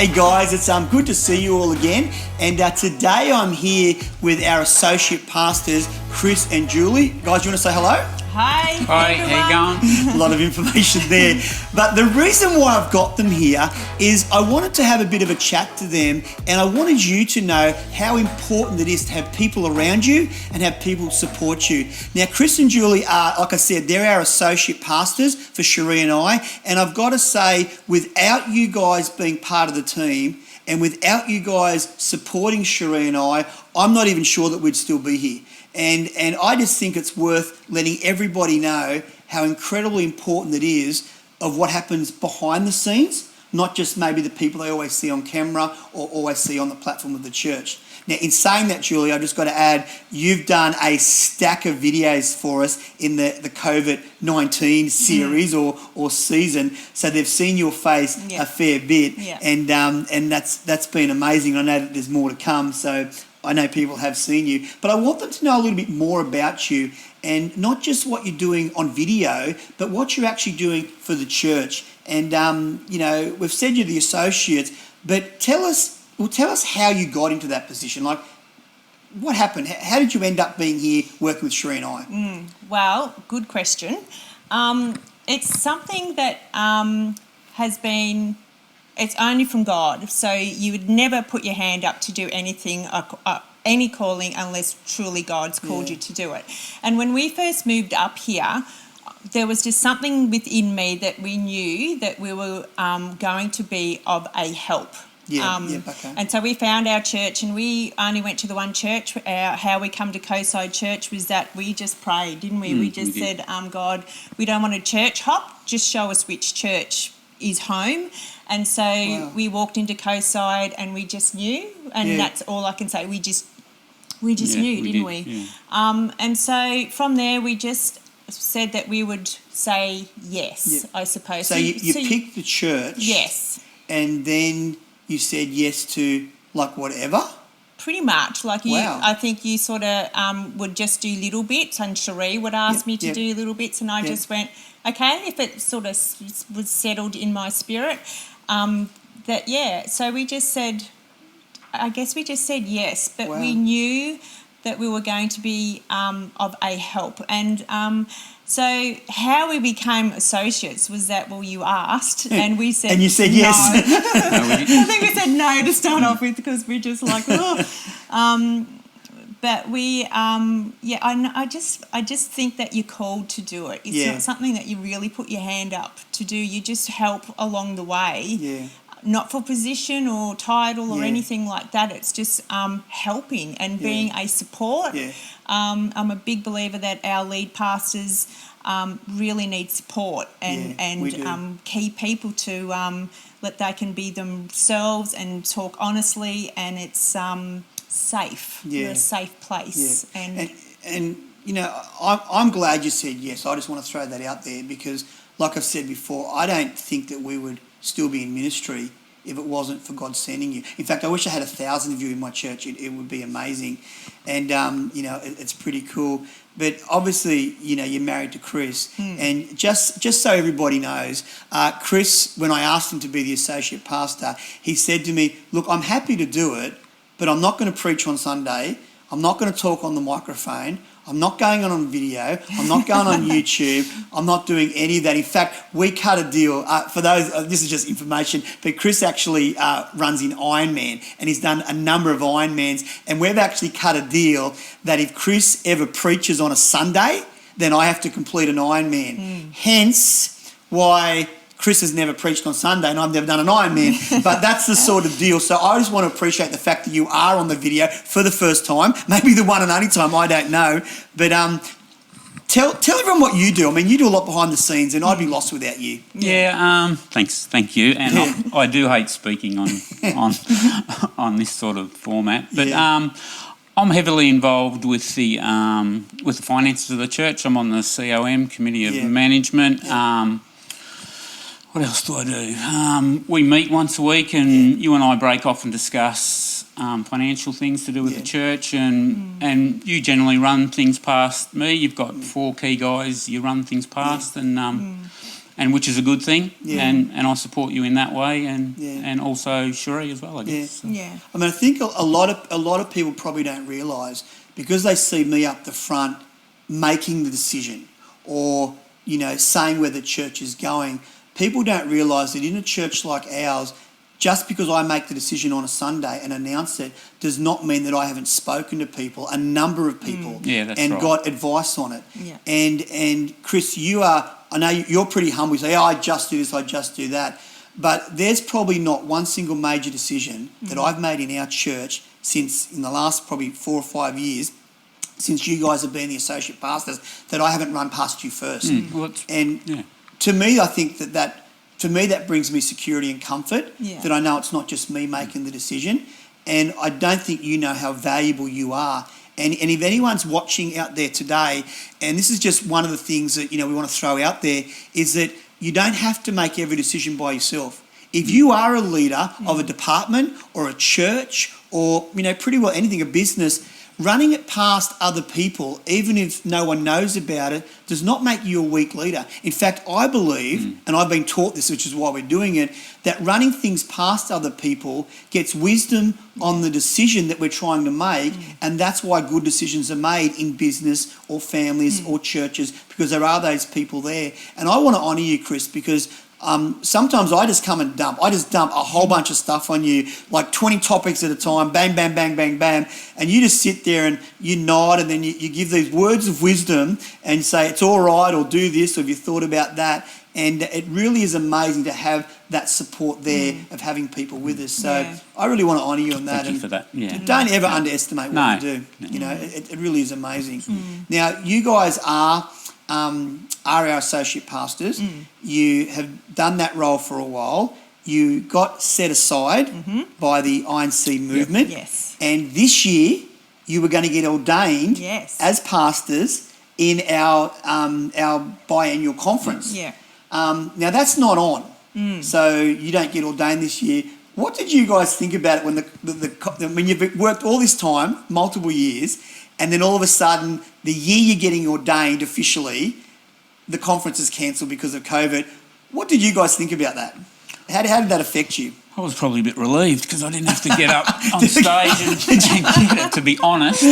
Hey guys, it's good to see you all again. And today I'm here with our associate pastors, Chris and Julie. Guys, you want to say hello? Hi. Hi, how you going? A lot of information there. But the reason why I've got them here is I wanted to have a bit of a chat to them, and I wanted you to know how important it is to have people around you and have people support you. Now, Chris and Julie are, like I said, they're our associate pastors for Cherie and I, and I've got to say, without you guys being part of the team and without you guys supporting Cherie and I'm not even sure that we'd still be here. And I just think it's worth letting everybody know how incredibly important it is of what happens behind the scenes, not just maybe the people they always see on camera or always see on the platform of the church. Now, in saying that, Julie, I've just got to add, you've done a stack of videos for us in the COVID-19 series or season, so they've seen your face a fair bit, and that's been amazing. I know that there's more to come, so I know people have seen you, but I want them to know a little bit more about you, and not just what you're doing on video, but what you're actually doing for the church. And, we've said you're the associates, but tell us how you got into that position. Like, what happened? How did you end up being here working with Cherie and I? Well, good question. It's something that has been... It's only from God. So you would never put your hand up to do anything, any calling, unless truly God's called you to do it. And when we first moved up here, there was just something within me that we knew that we were going to be of a help. Okay. And so we found our church, and we only went to the one church. How we come to Coastside Church was that we just prayed, didn't we? We just said, God, we don't want a church hop, just show us which church is home. And so we walked into Coastside and we just knew, and that's all I can say. We just knew, didn't we? Yeah. And so from there we just said that we would say yes, I suppose. So you picked the church. Yes. And then you said yes to like whatever? Pretty much. Like I think you sort of would just do little bits, and Cherie would ask me to do little bits, and I just went, okay, if it sort of was settled in my spirit. So we just said, I guess we just said yes, but we knew that we were going to be of a help. And so how we became associates was that, you asked, and we said and you said no. yes. I think we said no to start off with, because we're just like, but we, I just think that you're called to do it. It's not something that you really put your hand up to do. You just help along the way. Yeah. Not for position or title or anything like that. It's just helping and being a support. Yeah. I'm a big believer that our lead pastors really need support and key people to that they can be themselves and talk honestly, and it's safe. You're a safe place. Yeah. And I'm glad you said yes. I just want to throw that out there because, like I've said before, I don't think that we would still be in ministry if it wasn't for God sending you. In fact, I wish I had 1,000 of you in my church. It would be amazing. And, it's pretty cool. But obviously, you're married to Chris. And just so everybody knows, Chris, when I asked him to be the associate pastor, he said to me, look, I'm happy to do it, but I'm not going to preach on Sunday. I'm not going to talk on the microphone. I'm not going on video. I'm not going on YouTube. I'm not doing any of that. In fact, we cut a deal. For those, this is just information, but Chris actually runs in Ironman, and he's done a number of Ironmans, and we've actually cut a deal that if Chris ever preaches on a Sunday, then I have to complete an Ironman. Hence why Chris has never preached on Sunday and I've never done an Ironman, but that's the sort of deal. So I just want to appreciate the fact that you are on the video for the first time, maybe the one and only time, I don't know. But tell everyone what you do. I mean, you do a lot behind the scenes and I'd be lost without you. Yeah, thank you. And I do hate speaking on this sort of format, but I'm heavily involved with the finances of the church. I'm on the COM, Committee of Management. What else do I do? We meet once a week, and you and I break off and discuss financial things to do with the church, and you generally run things past me. You've got 4 key guys you run things past, and and which is a good thing. Yeah. And I support you in that way, and also Cherie as well, I guess. Yeah. I mean, I think a lot of people probably don't realise, because they see me up the front making the decision, or saying where the church is going. People don't realise that in a church like ours, just because I make the decision on a Sunday and announce it does not mean that I haven't spoken to people, a number of people, and got advice on it. Yeah. And Chris, I know you're pretty humble. You say, I just do this, I just do that. But there's probably not one single major decision that I've made in our church since, in the last probably 4 or 5 years, since you guys have been the associate pastors, that I haven't run past you first. To me, I think that brings me security and comfort, that I know it's not just me making the decision. And I don't think you know how valuable you are. And if anyone's watching out there today, and this is just one of the things that we want to throw out there, is that you don't have to make every decision by yourself. If you are a leader of a department or a church or pretty well anything, a business, running it past other people, even if no one knows about it, does not make you a weak leader. In fact, I believe, and I've been taught this, which is why we're doing it, that running things past other people gets wisdom on the decision that we're trying to make, and that's why good decisions are made in business or families or churches, because there are those people there. And I want to honour you, Chris, because sometimes I just come and dump. I just dump a whole bunch of stuff on you, like 20 topics at a time, bang, bang, bang, bang, bang. And you just sit there and you nod, and then you give these words of wisdom and say, it's all right, or do this, or have you thought about that? And it really is amazing to have that support there of having people with us. So I really want to honour you on that. Thank you for that. Yeah. Don't ever underestimate what you do. It really is amazing. Now, you guys are our associate pastors. You have done that role for a while. You got set aside by the INC movement. Yes. And this year you were going to get ordained as pastors in our biannual conference. Yeah. Now that's not on, so you don't get ordained this year. What did you guys think about it when you've worked all this time, multiple years, and then all of a sudden the year you're getting ordained officially, the conference is cancelled because of COVID? What did you guys think about that? How did that affect you? I was probably a bit relieved because I didn't have to get up on stage and get it, to be honest.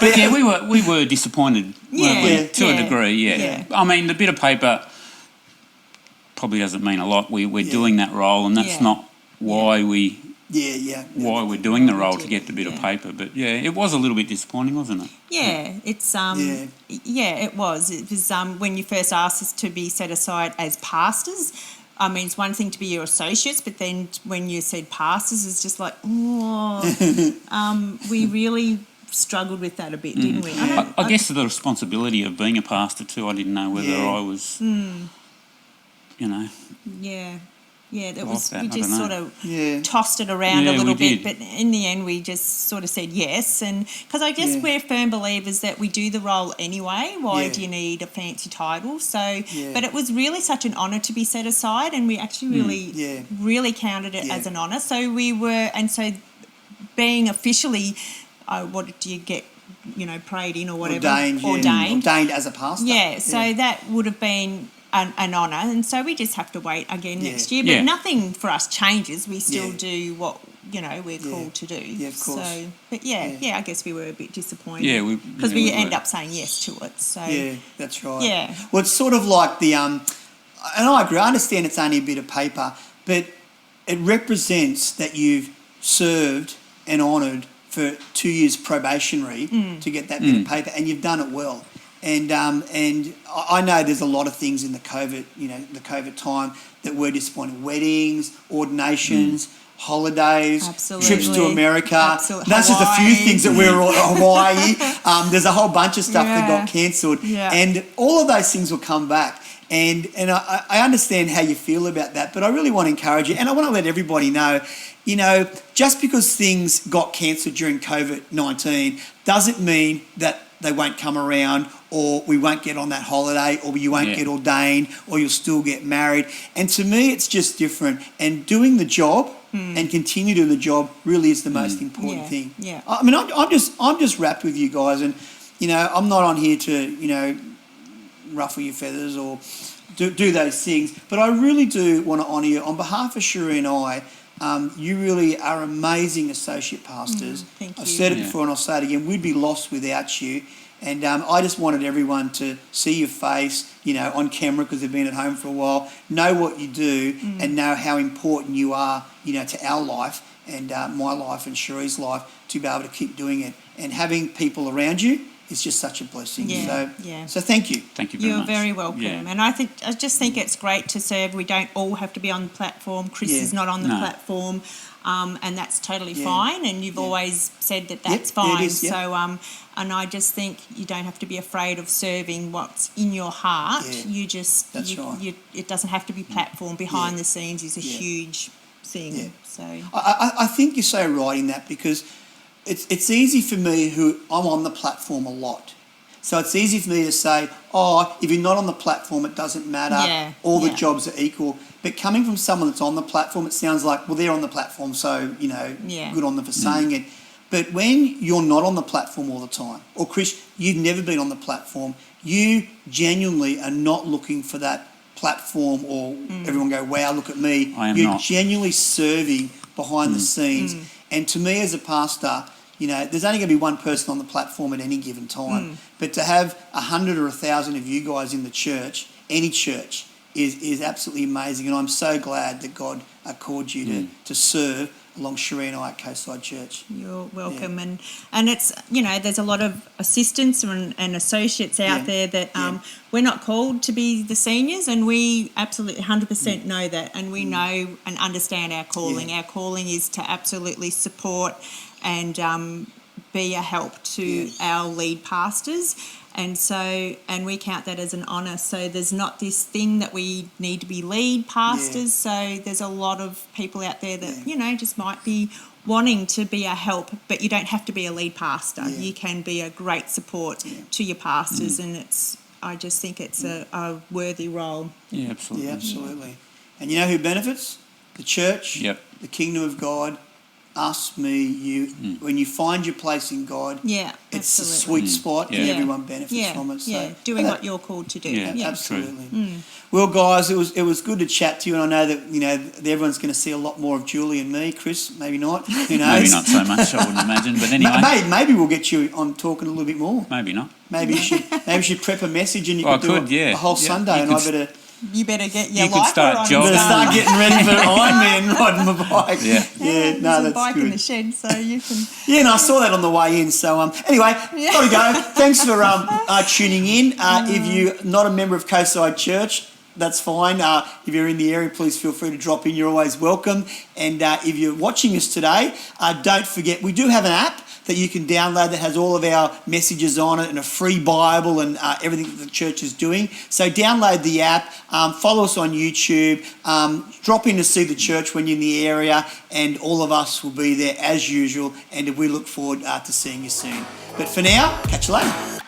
But we were disappointed, weren't we? To a degree, yeah. I mean, the bit of paper probably doesn't mean a lot. We're doing that role, and that's not why we're doing the role, to get the bit of paper. But it was a little bit disappointing, wasn't it? Yeah, it's it was. It was when you first asked us to be set aside as pastors. I mean, it's one thing to be your associates, but then when you said pastors, it's just like, we really struggled with that a bit, didn't we? I guess the responsibility of being a pastor too, I didn't know whether I was, Yeah, that was. We just sort of tossed it around a little bit, but in the end, we just sort of said yes. And because I guess we're firm believers that we do the role anyway. Why do you need a fancy title? So, but it was really such an honour to be set aside, and we actually really counted it as an honour. So we were, and so being officially, what do you get? Prayed in or whatever, ordained as a pastor. Yeah, so that would have been an honour, and so we just have to wait again next year. But nothing for us changes. We still do what we're called to do. Yeah, of course. So, but I guess we were a bit disappointed. Yeah, because we end up saying yes to it. So that's right. Yeah. Well, it's sort of like the and I agree. I understand it's only a bit of paper, but it represents that you've served and honoured for 2 years probationary to get that bit of paper, and you've done it well. And I know there's a lot of things in the COVID time that were disappointing. Weddings, ordinations, holidays, trips to America. Absolutely. That's just a few things that we're at Hawaii. There's a whole bunch of stuff that got cancelled. Yeah. And all of those things will come back. And I understand how you feel about that, but I really want to encourage you, and I want to let everybody know, just because things got cancelled during COVID-19 doesn't mean that they won't come around, or we won't get on that holiday, or you won't get ordained, or you'll still get married. And to me, it's just different. And doing the job and continue doing the job really is the most important thing. Yeah. I mean, I'm just wrapped with you guys, and I'm not on here to ruffle your feathers or do those things. But I really do want to honour you. On behalf of Cherie and I, you really are amazing associate pastors. Thank you. I've said it before and I'll say it again. We'd be lost without you. And I just wanted everyone to see your face, on camera because they've been at home for a while, know what you do and know how important you are, to our life and my life and Cherie's life to be able to keep doing it. And having people around you is just such a blessing. So thank you. Thank you very much. You're very welcome. Yeah. And I just think it's great to serve. We don't all have to be on the platform. Chris is not on the platform. And that's totally fine. And you've always said that that's fine. It is, So, and I just think you don't have to be afraid of serving what's in your heart. Yeah. You just, it doesn't have to be platform. Behind the scenes is a huge thing. Yeah. So I think you're so right in that because it's easy for me who I'm on the platform a lot. So it's easy for me to say, if you're not on the platform, it doesn't matter. Yeah. All the jobs are equal. But coming from someone that's on the platform, it sounds like, well, they're on the platform, so, good on them for saying it. But when you're not on the platform all the time, or Chris, you've never been on the platform, you genuinely are not looking for that platform or everyone go, wow, look at me. You're genuinely serving behind the scenes. And to me as a pastor, there's only going to be one person on the platform at any given time. But to have 100 or 1,000 of you guys in the church, any church, is absolutely amazing. And I'm so glad that God called you to serve along Cherie and I at Coastside Church. You're welcome. And it's, there's a lot of assistants and associates out there that we're not called to be the seniors, and we absolutely 100% know that, and we know and understand our calling. Our calling is to absolutely support and be a help to our lead pastors. And so, and we count that as an honour. So there's not this thing that we need to be lead pastors. So there's a lot of people out there that, just might be wanting to be a help, but you don't have to be a lead pastor. You can be a great support to your pastors, and I just think it's a worthy role. Yeah, absolutely. Yeah, absolutely. And you know who benefits? The church, the kingdom of God, us, me, you. When you find your place in God, it's a sweet spot and everyone benefits from it. So doing what you're called to do. Yeah, absolutely. Well, guys, it was good to chat to you, and I know that everyone's going to see a lot more of Julie and me. Chris, maybe not. Who knows? Maybe not so much, I wouldn't imagine. But anyway, maybe we'll get you on talking a little bit more. Maybe not. Maybe you should prep a message and you could do a whole Sunday, and I better. You better get your life start on. You better start getting ready for Ironman riding my bike. There's that's a bike good. in the shed, so you can. Yeah, and I saw that on the way in. So anyway, gotta go. Thanks for tuning in. If you're not a member of Coastside Church, that's fine. If you're in the area, please feel free to drop in. You're always welcome. And if you're watching us today, don't forget we do have an app that you can download that has all of our messages on it and a free Bible and everything that the church is doing. So download the app, follow us on YouTube, drop in to see the church when you're in the area, and all of us will be there as usual, and we look forward to seeing you soon. But for now, catch you later.